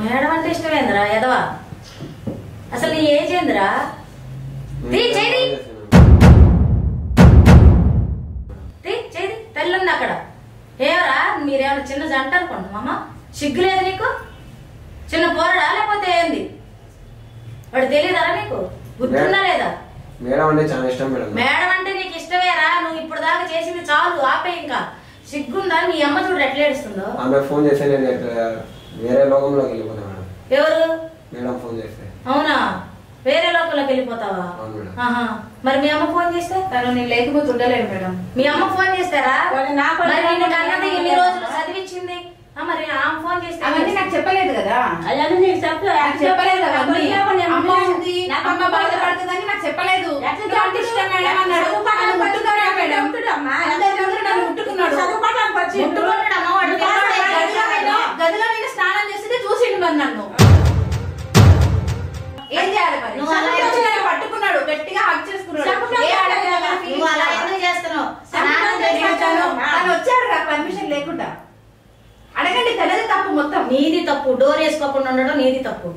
Madam అంటే ఇష్టమేంద్రా ఎదవా? అసలు నీ ఏజ్ ఏందిరా? తెల్లుంది అక్కడ. ఏవరా మీరేమన్నా చిన్న జంట అనుకుంటున్నామా? సిగ్గు లేదు నీకు? చిన్న పోరడా లేకపోతే ఏంది? వాడు తెలియదారా నీకు? గుర్తుందా లేదా? మేడం అంటే చాలా ఇష్టం మేడం. మేడం అంటే నీకు ఇష్టమేరా? నువ్వు ఇప్పుడు దాకా చేసింది చాలు, ఆపే. ఇంకా సిగ్గుందా? మీ అమ్మ చూడు ఎట్లా ఏడుస్తుందో. ఆమె ఫోన్ చేస్తే నేను వేరే లోకంలోకి వెళ్ళిపోతా మేడం. ఎవరు? మేడం ఫోన్ చేస్తే. అవునా? వేరే లోకంలోకి వెళ్ళిపోతావా? మరి మీ అమ్మ ఫోన్ చేస్తే? తను నేను లేకపోతే ఉండలేను మేడం. మీ అమ్మ ఫోన్ చేస్తారా? ఇన్ని రోజులు చదివించింది, మరి ఆమె ఫోన్ చేస్తే అవన్నీ నాకు చెప్పలేదు కదా. అవన్నీ నీకు చెప్పలేదు. అమ్మ ఉంది, అమ్మ బాధపడుతుందని నాకు చెప్పలేదు. గదిలో నేను స్నానం చేస్తే చూసిండు మరి నన్ను. ఏం చేయాలి మరి? పట్టుకున్నాడు, గట్టిగా హక్ చేసుకున్నాడు. వచ్చాడు రా పర్మిషన్ లేకుండా. అడగండి, తనది తప్పు మొత్తం. నీది తప్పు. డోర్ వేసుకోకుండా ఉండడం నీది తప్పు.